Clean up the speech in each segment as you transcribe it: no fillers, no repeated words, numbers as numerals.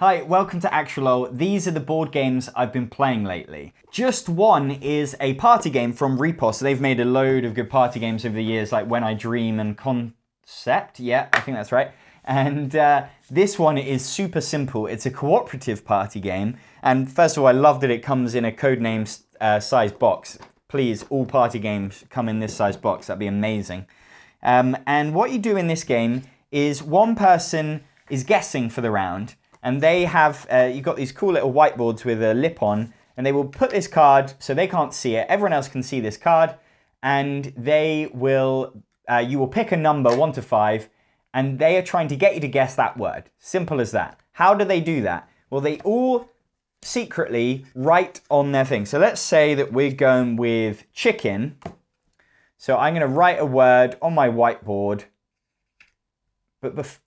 Hi, welcome to Actualol. These are the board games I've been playing lately. Just One is a party game from Repos. So they've made a load of good party games over the years, like When I Dream and Concept. Yeah, I think that's right. And this one is super simple. It's a cooperative party game. And first of all, I love that it comes in a codename size box. Please, all party games come in this size box. That'd be amazing. And what you do in this game is one person is guessing for the round. And they have, you've got these cool little whiteboards with a lip on, and they will put this card so they can't see it. Everyone else can see this card, and they will, you will pick a number 1 to 5, and they are trying to get you to guess that word. Simple as that. How do they do that? Well, they all secretly write on their thing. So let's say that we're going with chicken. So I'm going to write a word on my whiteboard, but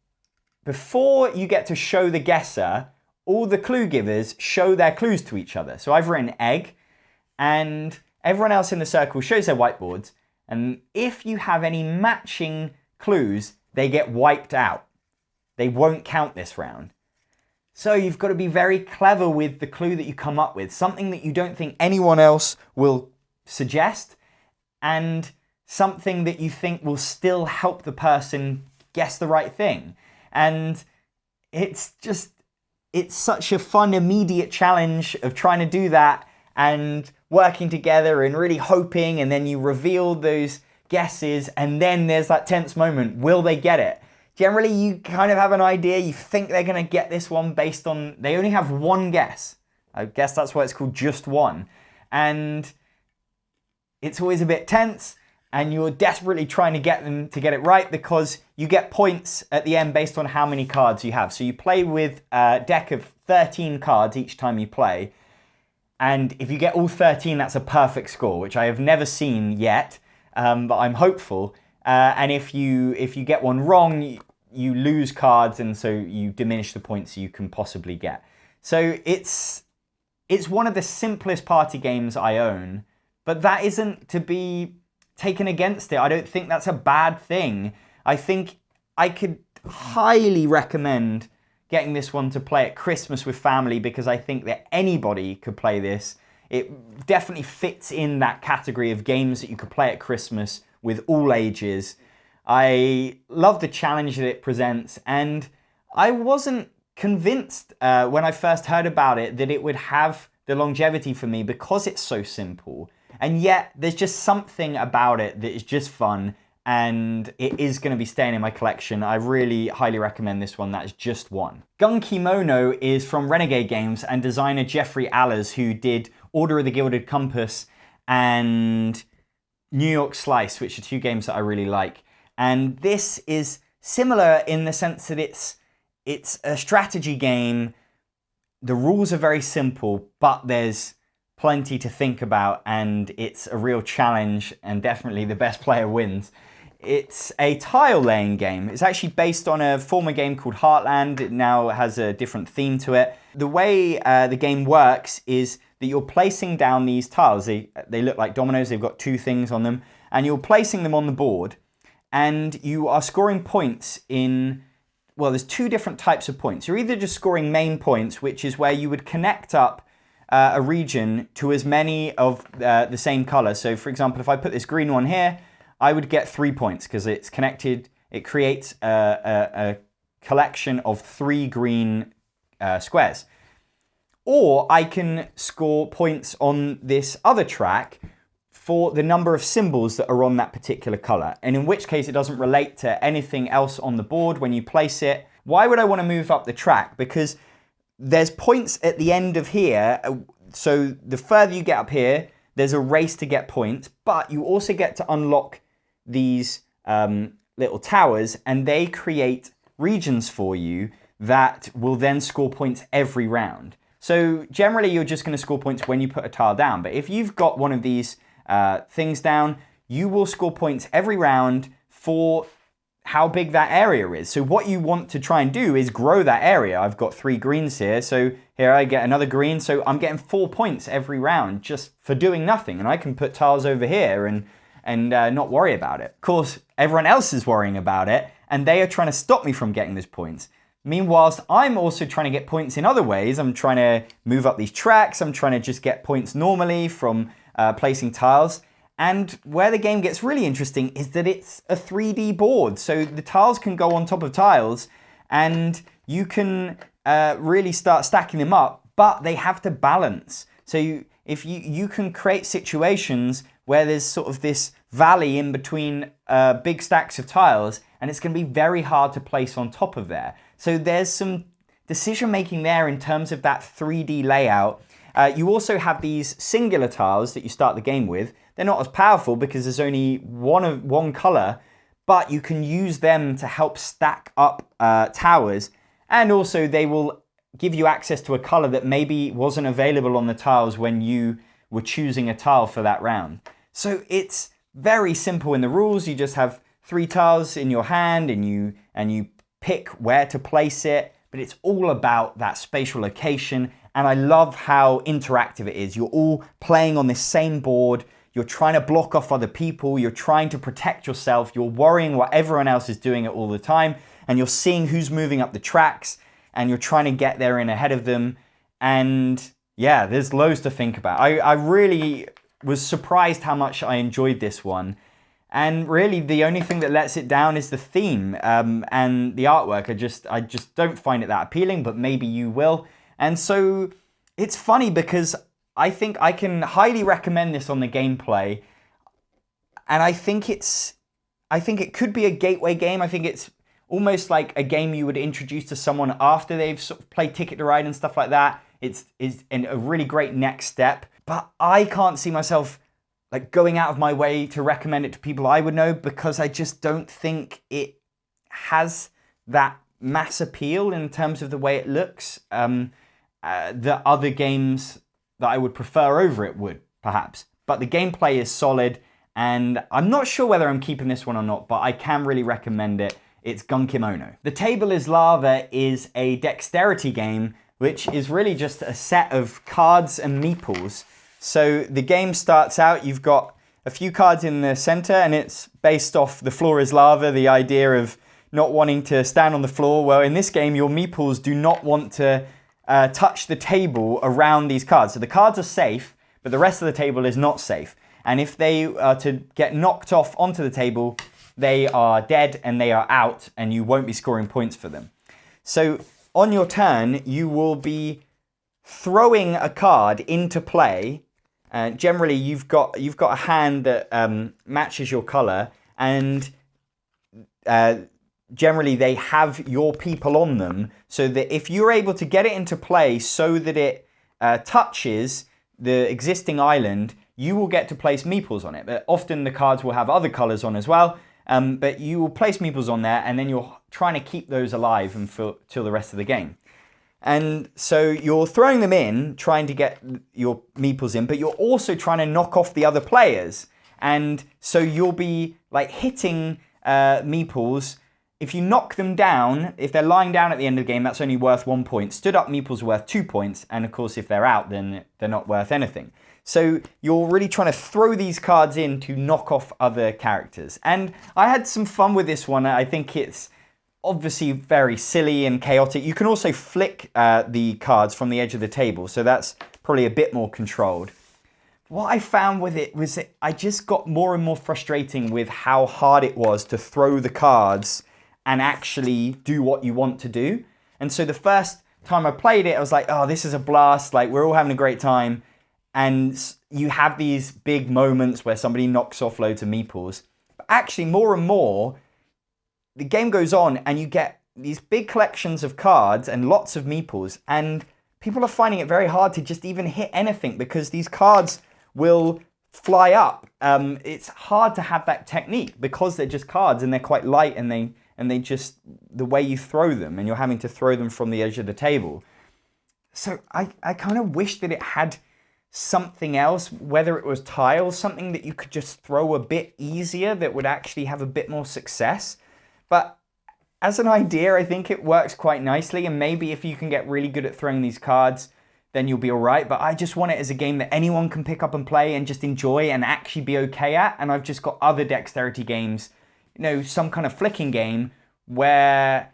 before you get to show the guesser, all the clue givers show their clues to each other. So I've written egg, and everyone else in the circle shows their whiteboards. And if you have any matching clues, they get wiped out. They won't count this round. So you've got to be very clever with the clue that you come up with. Something that you don't think anyone else will suggest, and something that you think will still help the person guess the right thing. And it's such a fun, immediate challenge of trying to do that and working together and really hoping, and then you reveal those guesses, and then there's that tense moment. Will they get it? Generally, you kind of have an idea. You think they're going to get this one based on, they only have one guess. I guess that's why it's called Just One. And it's always a bit tense. And you're desperately trying to get them to get it right, because you get points at the end based on how many cards you have. So you play with a deck of 13 cards each time you play. And if you get all 13, that's a perfect score, which I have never seen yet, but I'm hopeful. And if you get one wrong, you lose cards, and so you diminish the points you can possibly get. So it's one of the simplest party games I own, but that isn't to be taken against it. I don't think that's a bad thing. I think I could highly recommend getting this one to play at Christmas with family, because I think that anybody could play this. It definitely fits in that category of games that you could play at Christmas with all ages. I love the challenge that it presents, and I wasn't convinced when I first heard about it that it would have the longevity for me, because it's so simple. And yet, there's just something about it that is just fun, and it is going to be staying in my collection. I really highly recommend this one. That is Just One. Gun Kimono is from Renegade Games and designer Jeffrey Allers, who did Order of the Gilded Compass and New York Slice, which are two games that I really like. And this is similar in the sense that it's a strategy game. The rules are very simple, but there's plenty to think about, and it's a real challenge, and definitely the best player wins. It's a tile laying game. It's actually based on a former game called Heartland. It now has a different theme to it. The way the game works is that you're placing down these tiles. They look like dominoes. They've got two things on them, and you're placing them on the board, and you are scoring points in, well, there's two different types of points. You're either just scoring main points, which is where you would connect up a region to as many of the same color. So for example, if I put this green one here, I would get 3 points because it's connected. It creates a collection of 3 green squares. Or I can score points on this other track for the number of symbols that are on that particular color. And in which case it doesn't relate to anything else on the board when you place it. Why would I want to move up the track? Because there's points at the end of here, so the further you get up here, there's a race to get points, but you also get to unlock these little towers, and they create regions for you that will then score points every round. So generally, you're just going to score points when you put a tile down, but if you've got one of these things down, you will score points every round for how big that area is. So what you want to try and do is grow that area. I've got 3 greens here, so here I get another green, so I'm getting 4 points every round just for doing nothing, and I can put tiles over here and not worry about it. Of course, everyone else is worrying about it, and they are trying to stop me from getting those points. Meanwhile, I'm also trying to get points in other ways. I'm trying to move up these tracks. I'm trying to just get points normally from placing tiles. And where the game gets really interesting is that it's a 3D board. So the tiles can go on top of tiles and you can really start stacking them up, but they have to balance. So you can create situations where there's sort of this valley in between big stacks of tiles, and it's going to be very hard to place on top of there. So there's some decision making there in terms of that 3D layout. You also have these singular tiles that you start the game with. They're not as powerful because there's only one color, but you can use them to help stack up towers. And also they will give you access to a color that maybe wasn't available on the tiles when you were choosing a tile for that round. So it's very simple in the rules. You just have 3 tiles in your hand and you pick where to place it, but it's all about that spatial location. And I love how interactive it is. You're all playing on this same board. You're trying to block off other people. You're trying to protect yourself. You're worrying what everyone else is doing all the time. And you're seeing who's moving up the tracks and you're trying to get there in ahead of them. And yeah, there's loads to think about. I really was surprised how much I enjoyed this one. And really, the only thing that lets it down is the theme and the artwork. I just don't find it that appealing, but maybe you will. And so it's funny because I think I can highly recommend this on the gameplay. And I think it could be a gateway game. I think it's almost like a game you would introduce to someone after they've sort of played Ticket to Ride and stuff like that. It's a really great next step. But I can't see myself like going out of my way to recommend it to people I would know, because I just don't think it has that mass appeal in terms of the way it looks. The other games that I would prefer over it would, perhaps. But the gameplay is solid, and I'm not sure whether I'm keeping this one or not, but I can really recommend it. It's Gunkimono. The Table is Lava is a dexterity game, which is really just a set of cards and meeples. So the game starts out, you've got a few cards in the center, and it's based off the floor is lava, the idea of not wanting to stand on the floor. Well, in this game, your meeples do not want to touch the table around these cards. So the cards are safe, but the rest of the table is not safe. And if they are to get knocked off onto the table, they are dead and they are out, and you won't be scoring points for them. So on your turn, you will be throwing a card into play. Generally, you've got a hand that matches your color, and generally they have your people on them, so that if you're able to get it into play so that it touches the existing island, you will get to place meeples on it. But often the cards will have other colors on as well, but you will place meeples on there, and then you're trying to keep those alive until the rest of the game. And so you're throwing them in, trying to get your meeples in, but you're also trying to knock off the other players. And so you'll be like hitting meeples. If you knock them down, if they're lying down at the end of the game, that's only worth 1 point. Stood up meeples are worth 2 points. And of course, if they're out, then they're not worth anything. So you're really trying to throw these cards in to knock off other characters. And I had some fun with this one. I think it's obviously very silly and chaotic. You can also flick the cards from the edge of the table, so that's probably a bit more controlled. What I found with it was that I just got more and more frustrating with how hard it was to throw the cards and actually do what you want to do. And so the first time I played it, I was like, oh, this is a blast, like we're all having a great time. And you have these big moments where somebody knocks off loads of meeples. But actually, more and more, the game goes on and you get these big collections of cards and lots of meeples, and people are finding it very hard to just even hit anything because these cards will fly up. It's hard to have that technique because they're just cards and they're quite light, and they just, the way you throw them, and you're having to throw them from the edge of the table. So I kind of wish that it had something else, whether it was tiles, something that you could just throw a bit easier that would actually have a bit more success. But as an idea, I think it works quite nicely, and maybe if you can get really good at throwing these cards, then you'll be all right. But I just want it as a game that anyone can pick up and play and just enjoy and actually be okay at. And I've just got other dexterity games, some kind of flicking game where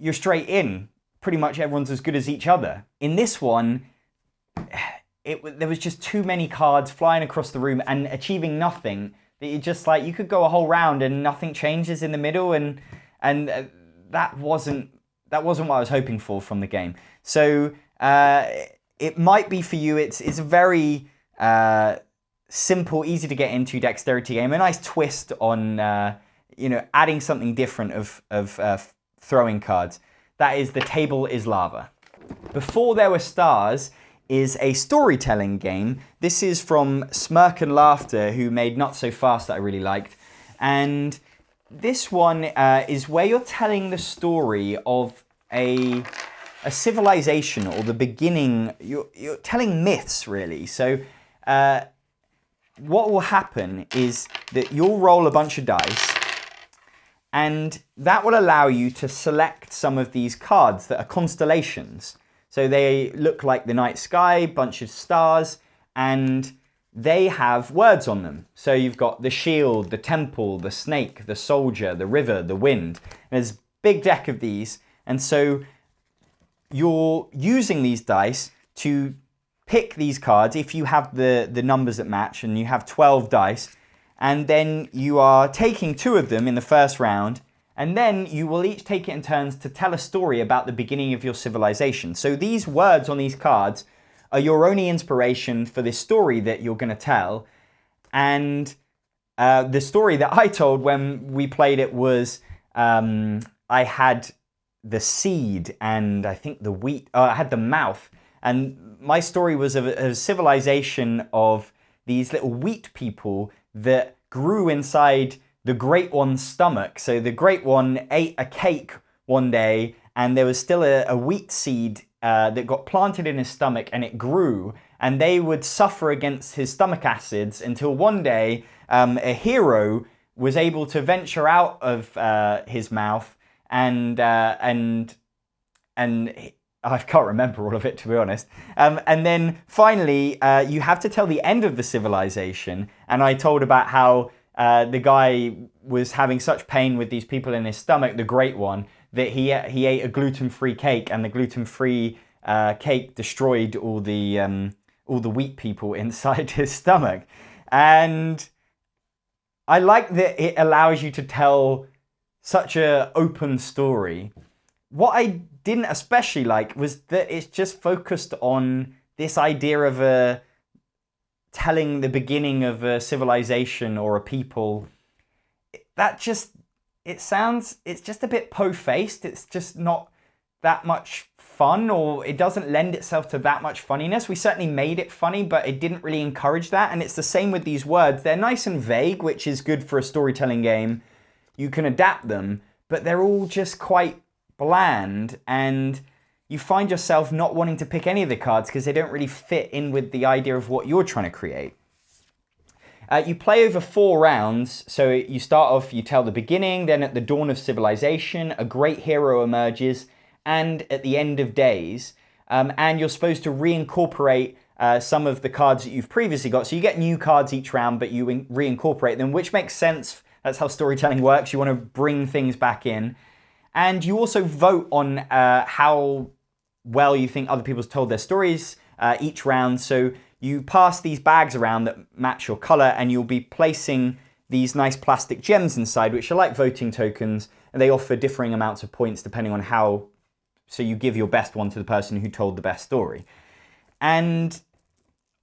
you're straight in. Pretty much everyone's as good as each other. In this one, there was just too many cards flying across the room and achieving nothing. That you just like, you could go a whole round and nothing changes in the middle, and that wasn't what I was hoping for from the game. So it might be for you. It's a very simple, easy to get into dexterity game. A nice twist on adding something different of throwing cards. That is The Table is Lava. Before There Were Stars is a storytelling game. This is from Smirk and Laughter, who made Not So Fast that I really liked. And this one is where you're telling the story of a civilization, or the beginning. You're telling myths, really. So what will happen is that you'll roll a bunch of dice, and that will allow you to select some of these cards that are constellations. So they look like the night sky, bunch of stars, and they have words on them. So you've got the shield, the temple, the snake, the soldier, the river, the wind. And there's a big deck of these. And so you're using these dice to pick these cards if you have the numbers that match, and you have 12 dice. And then you are taking 2 of them in the first round, and then you will each take it in turns to tell a story about the beginning of your civilization. So these words on these cards are your only inspiration for this story that you're going to tell. And the story that I told when we played it was I had the seed and I think the wheat. I had the mouth. And my story was of a civilization of these little wheat people that grew inside the Great One's stomach. So the Great One ate a cake one day, and there was still a wheat seed that got planted in his stomach, and it grew. And they would suffer against his stomach acids until one day a hero was able to venture out of his mouth, and I can't remember all of it, to be honest. And then finally, you have to tell the end of the civilization. And I told about how the guy was having such pain with these people in his stomach, the Great One, that he ate a gluten-free cake, and the gluten-free cake destroyed all the wheat people inside his stomach. And I like that it allows you to tell such a open story. What I didn't especially like was that it's just focused on this idea of telling the beginning of a civilization or a people. It's just a bit po-faced. It's just not that much fun, or it doesn't lend itself to that much funniness. We certainly made it funny, but it didn't really encourage that. And it's the same with these words. They're nice and vague, which is good for a storytelling game. You can adapt them, but they're all just quite bland, and you find yourself not wanting to pick any of the cards because they don't really fit in with the idea of what you're trying to create. You play over 4 rounds, so you start off, you tell the beginning, then at the dawn of civilization, a great hero emerges, and at the end of days, and you're supposed to reincorporate some of the cards that you've previously got. So you get new cards each round, but you reincorporate them, which makes sense. That's how storytelling works. You want to bring things back in. And you also vote on how well you think other people's told their stories each round. So you pass these bags around that match your color, and you'll be placing these nice plastic gems inside, which are like voting tokens, and they offer differing amounts of points depending on how. So you give your best one to the person who told the best story. And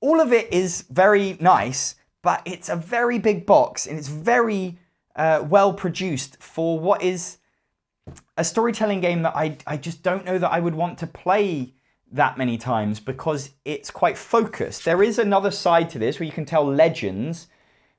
all of it is very nice, but it's a very big box, and it's very well produced for what is a storytelling game that I just don't know that I would want to play that many times, because it's quite focused. There is another side to this where you can tell legends,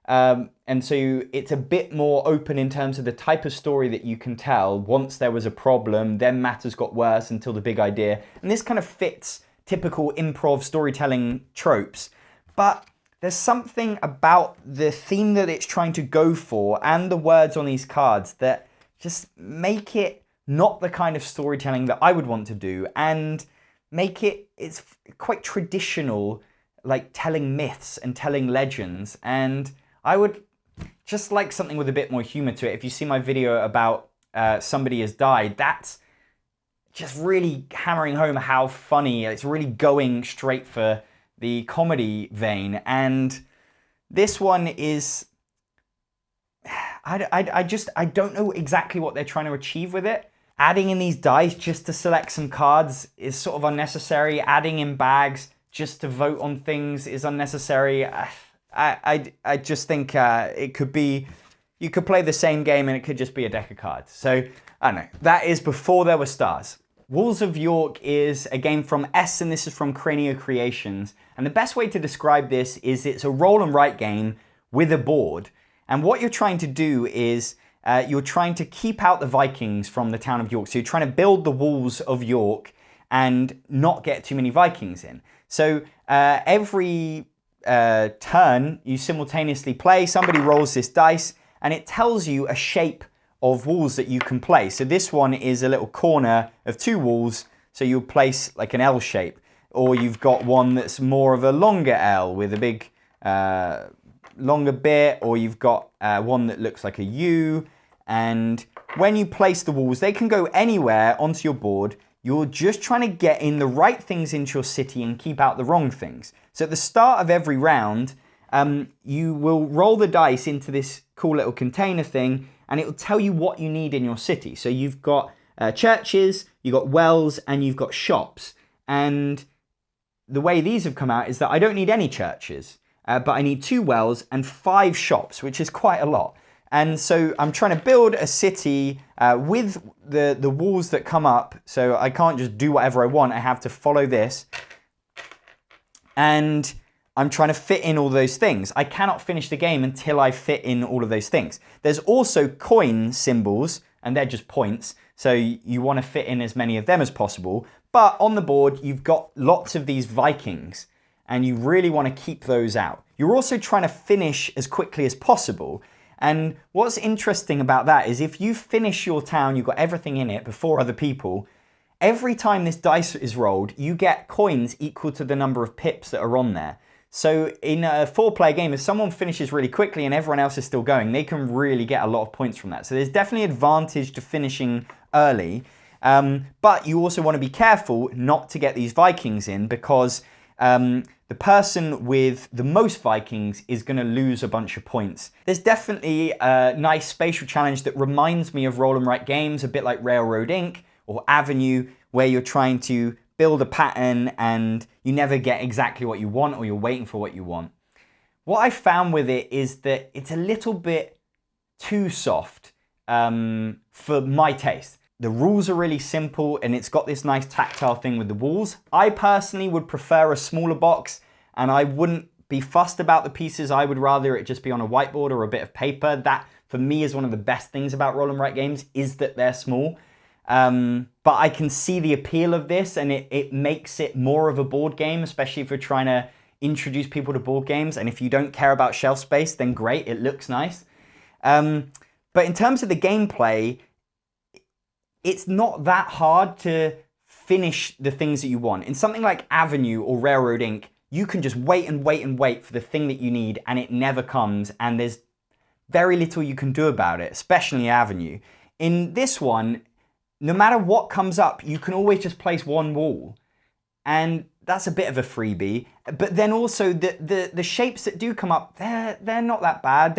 and so it's a bit more open in terms of the type of story that you can tell. Once there was a problem, then matters got worse until the big idea. And this kind of fits typical improv storytelling tropes, but there's something about the theme that it's trying to go for and the words on these cards that just make it not the kind of storytelling that I would want to do, and make it's quite traditional, like telling myths and telling legends. And I would just like something with a bit more humor to it. If you see my video about Somebody Has Died, that's just really hammering home how funny. It's really going straight for the comedy vein. And this one is, I don't know exactly what they're trying to achieve with it. Adding in these dice just to select some cards is sort of unnecessary. Adding in bags just to vote on things is unnecessary. I just think it could be, you could play the same game and it could just be a deck of cards. So, I don't know. That is before there were stars. Wolves of York is a game from S, and this is from Cranio Creations. And the best way to describe this is it's a roll and write game with a board. And what you're trying to do is you're trying to keep out the Vikings from the town of York. So you're trying to build the walls of York and not get too many Vikings in. So every turn you simultaneously play, somebody rolls this dice and it tells you a shape of walls that you can play. So this one is a little corner of 2 walls, so you'll place like an L shape. Or you've got one that's more of a longer L with a big longer bit, or you've got one that looks like a U. And when you place the walls, they can go anywhere onto your board. You're just trying to get in the right things into your city and keep out the wrong things. So at the start of every round, you will roll the dice into this cool little container thing, and it will tell you what you need in your city. So you've got churches, you've got wells, and you've got shops. And the way these have come out is that I don't need any churches, but I need 2 wells and 5 shops, which is quite a lot. And so I'm trying to build a city with the walls that come up. So I can't just do whatever I want. I have to follow this. And I'm trying to fit in all those things. I cannot finish the game until I fit in all of those things. There's also coin symbols, and they're just points. So you want to fit in as many of them as possible. But on the board, you've got lots of these Vikings, and you really want to keep those out. You're also trying to finish as quickly as possible. And what's interesting about that is if you finish your town, you've got everything in it before other people, every time this dice is rolled, you get coins equal to the number of pips that are on there. So in a 4-player game, if someone finishes really quickly and everyone else is still going, they can really get a lot of points from that. So there's definitely an advantage to finishing early. But you also want to be careful not to get these Vikings in, because the person with the most Vikings is going to lose a bunch of points. There's definitely a nice spatial challenge that reminds me of roll and write games, a bit like Railroad Inc. or Avenue, where you're trying to build a pattern and you never get exactly what you want, or you're waiting for what you want. What I found with it is that it's a little bit too soft for my taste. The rules are really simple, and it's got this nice tactile thing with the walls. I personally would prefer a smaller box, and I wouldn't be fussed about the pieces. I would rather it just be on a whiteboard or a bit of paper. That, for me, is one of the best things about roll and write games, is that they're small. But I can see the appeal of this, and it makes it more of a board game, especially if you're trying to introduce people to board games. And if you don't care about shelf space, then great, it looks nice. But in terms of the gameplay, it's not that hard to finish the things that you want. In something like Avenue or Railroad Inc., you can just wait and wait and wait for the thing that you need, and it never comes, and there's very little you can do about it, especially Avenue. In this one, no matter what comes up, you can always just place 1 wall. And that's a bit of a freebie. But then also the shapes that do come up, they're not that bad.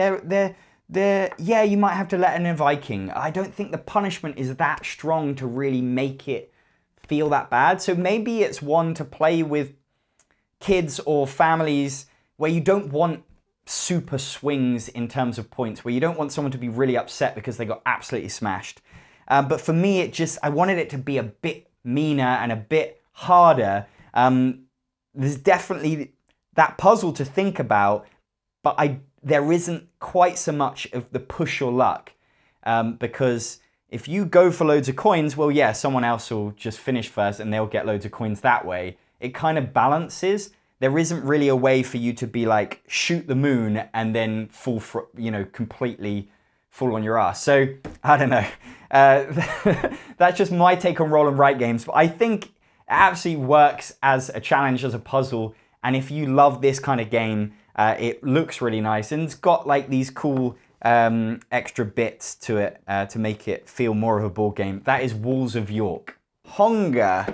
Yeah, you might have to let in a Viking. I don't think the punishment is that strong to really make it feel that bad. So maybe it's one to play with kids or families where you don't want super swings in terms of points, where you don't want someone to be really upset because they got absolutely smashed. But for me, I wanted it to be a bit meaner and a bit harder. There's definitely that puzzle to think about, but there isn't quite so much of the push or luck. Because if you go for loads of coins, well, yeah, someone else will just finish first and they'll get loads of coins that way. It kind of balances. There isn't really a way for you to be like, shoot the moon and then completely fall on your ass. So, I don't know. That's just my take on roll and write games. But I think it absolutely works as a challenge, as a puzzle. And if you love this kind of game, it looks really nice. And it's got like these cool extra bits to it to make it feel more of a board game. That is Wolves of York. Hunger.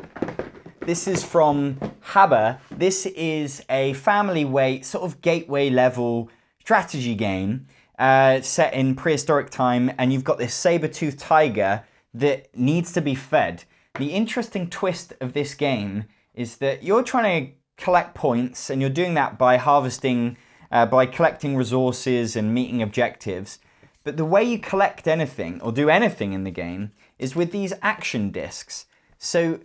This is from Haber. This is a family weight, sort of gateway level strategy game set in prehistoric time, and you've got this saber-toothed tiger that needs to be fed. The interesting twist of this game is that you're trying to collect points, and you're doing that by harvesting, by collecting resources and meeting objectives. But the way you collect anything, or do anything in the game, is with these action discs. So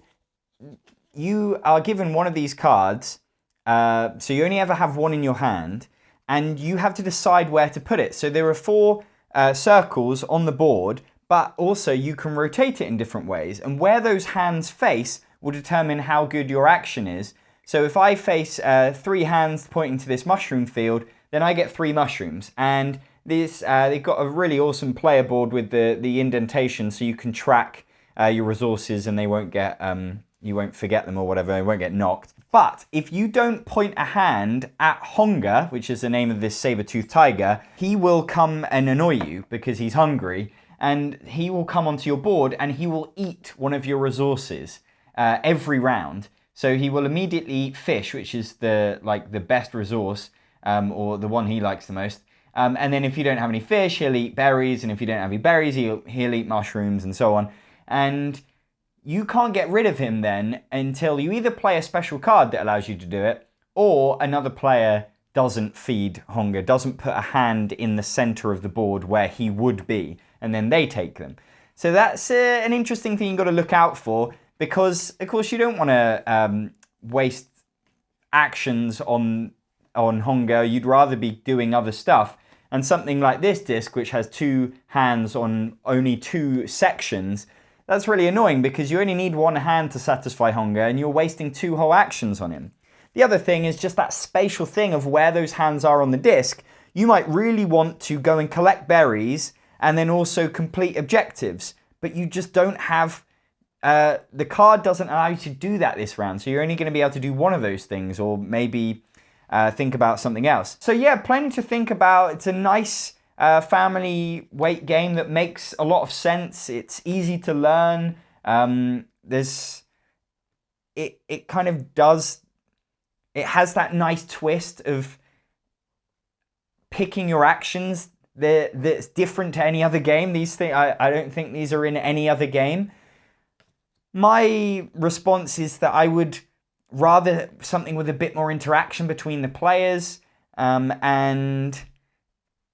you are given one of these cards, so you only ever have one in your hand, and you have to decide where to put it. So there are 4 circles on the board, but also you can rotate it in different ways, and where those hands face will determine how good your action is. So if I face 3 hands pointing to this mushroom field, then I get 3 mushrooms. And this they've got a really awesome player board with the indentation, so you can track your resources, and they won't get you won't forget them or whatever. They won't get knocked. But if you don't point a hand at Hunger, which is the name of this saber-toothed tiger, he will come and annoy you because he's hungry, and he will come onto your board and he will eat one of your resources every round. So he will immediately eat fish, which is the best resource, or the one he likes the most. And then if you don't have any fish, he'll eat berries, and if you don't have any berries, he'll eat mushrooms, and so on. And you can't get rid of him then until you either play a special card that allows you to do it, or another player doesn't feed Hunger, doesn't put a hand in the center of the board where he would be, and then they take them. So that's an interesting thing you've got to look out for, because of course you don't want to waste actions on Hunger. You'd rather be doing other stuff. And something like this disc, which has 2 hands on only 2 sections, that's really annoying because you only need 1 hand to satisfy Hunger, and you're wasting 2 whole actions on him. The other thing is just that spatial thing of where those hands are on the disc. You might really want to go and collect berries and then also complete objectives, but you just don't have... the card doesn't allow you to do that this round, so you're only going to be able to do one of those things, or maybe think about something else. So yeah, plenty to think about. It's a nice family weight game that makes a lot of sense. It's easy to learn. It kind of does... It has that nice twist of picking your actions that's different to any other game. These things, I don't think these are in any other game. My response is that I would rather something with a bit more interaction between the players, and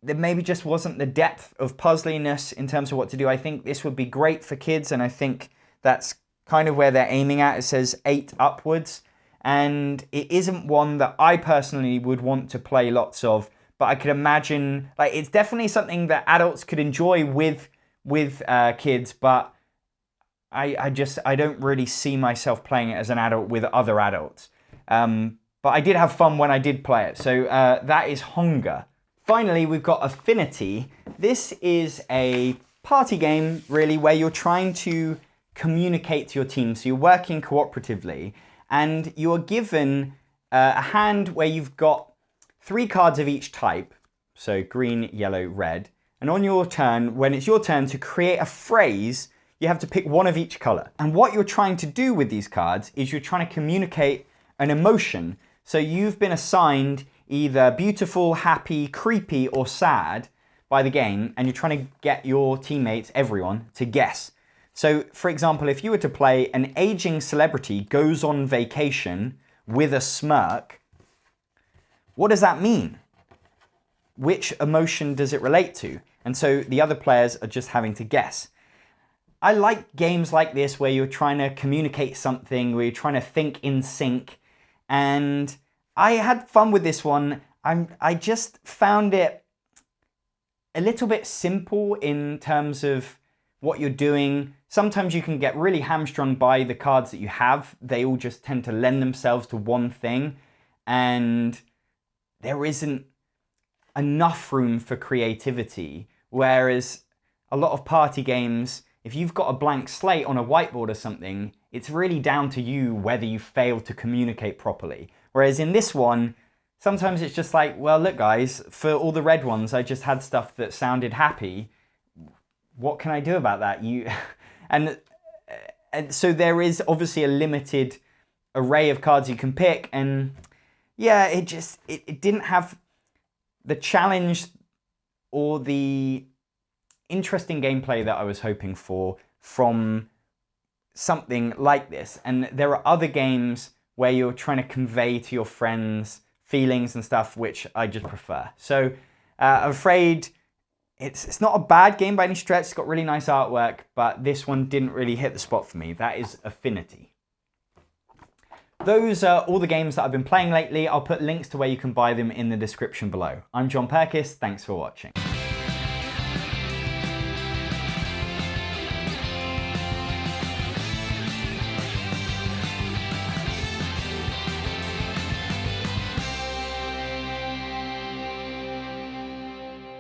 there maybe just wasn't the depth of puzzliness in terms of what to do. I think this would be great for kids, and I think that's kind of where they're aiming at. It says 8 upwards, and it isn't one that I personally would want to play lots of, but I could imagine, like, it's definitely something that adults could enjoy with kids, but I don't really see myself playing it as an adult with other adults. But I did have fun when I did play it. So that is Hunger. Finally, we've got Affinity. This is a party game, really, where you're trying to communicate to your team. So you're working cooperatively, and you're given a hand where you've got 3 cards of each type. So green, yellow, red. And on your turn, when it's your turn to create a phrase, you have to pick one of each color. And what you're trying to do with these cards is you're trying to communicate an emotion. So you've been assigned either beautiful, happy, creepy, or sad by the game, and you're trying to get your teammates, everyone, to guess. So, for example, if you were to play an aging celebrity goes on vacation with a smirk, what does that mean? Which emotion does it relate to? And so the other players are just having to guess. I like games like this where you're trying to communicate something, where you're trying to think in sync. And I had fun with this one. I just found it a little bit simple in terms of what you're doing. Sometimes you can get really hamstrung by the cards that you have. They all just tend to lend themselves to one thing, and there isn't enough room for creativity. Whereas a lot of party games, if you've got a blank slate on a whiteboard or something, it's really down to you whether you failed to communicate properly. Whereas in this one, sometimes it's just like, well, look guys, for all the red ones, I just had stuff that sounded happy. What can I do about that? And And so there is obviously a limited array of cards you can pick, and yeah, it didn't have the challenge or the interesting gameplay that I was hoping for from something like this. And there are other games where you're trying to convey to your friends feelings and stuff, which I just prefer. So I'm afraid it's not a bad game by any stretch. It's got really nice artwork, but this one didn't really hit the spot for me. That is Affinity. Those are all the games that I've been playing lately. I'll put links to where you can buy them in the description below. I'm Jon Purkis. Thanks for watching.